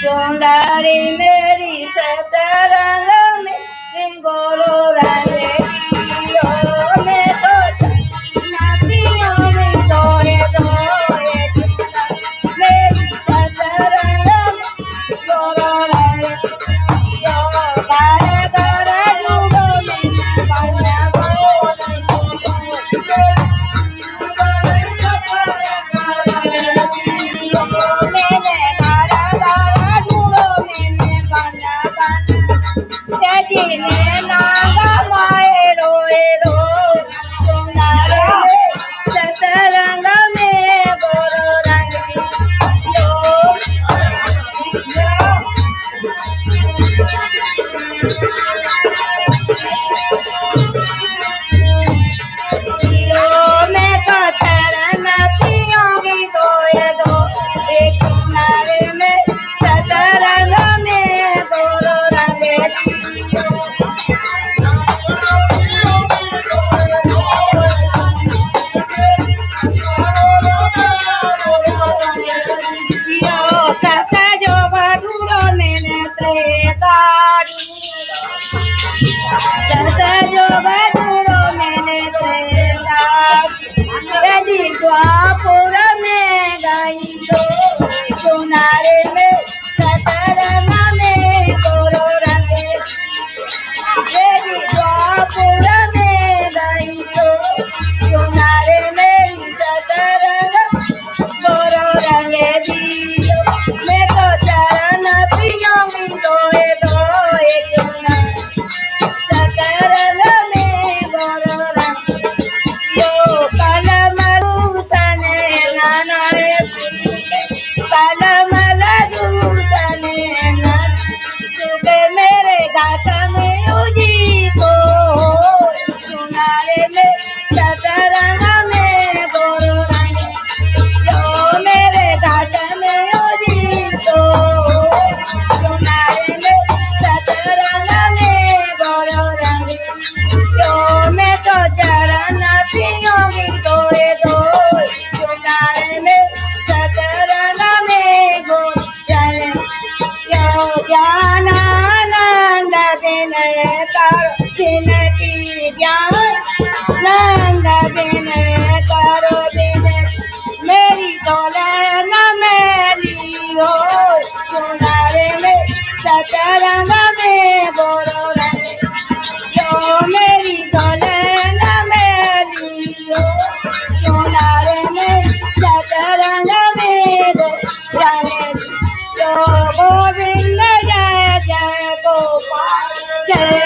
चुंदारी मेरी सतरंग में गोरो रंगे दियो में तो नातियों में दोए दोए मेरी सतरंग में गोरो रंगे दियो गारे गारे डूबो में कन्या सतरंग में गोरो रंग मैं तो चरण पियोगी दोए दो एक किनारे में सतरंग में गोरो रंग सका जो बदूरो मैंने त्रेदारू सका जो बदूरो मैंने त्रेदारू यदि द्वापुर में गई तो सुनारे में सतरंग में गोरो रंगे यदि द्वापुर में गई तो सुनारे में सतरंग गोरो रंगे दियो मैं तो चरण पियोगी दोए दोए क्यों सतरंग में गोरो रंग यो कलमल दूतने नानाए कलमल दूतने नाना सुबह मेरे घाट में उजी को सुनारे में सतरंग में गोरो रंग यो मेरे घाट में उजी तो सुनारे में सतरंग में गोरो रंग यो मैं तो चरण पियोगी दोए दोए सुनारे में सतरंग में गोरो रंग यो ज्ञानानंद विनय करो जिनकी ज्ञानानंद विनय करो विनय मेरी दौलत मैली हो सुनारे में सतरंग में गोरो रंग जो मेरी दौलत मैली हो सुनारे में सतरंग में गोरो रंग जो गोविंद जय जय गोपाल जय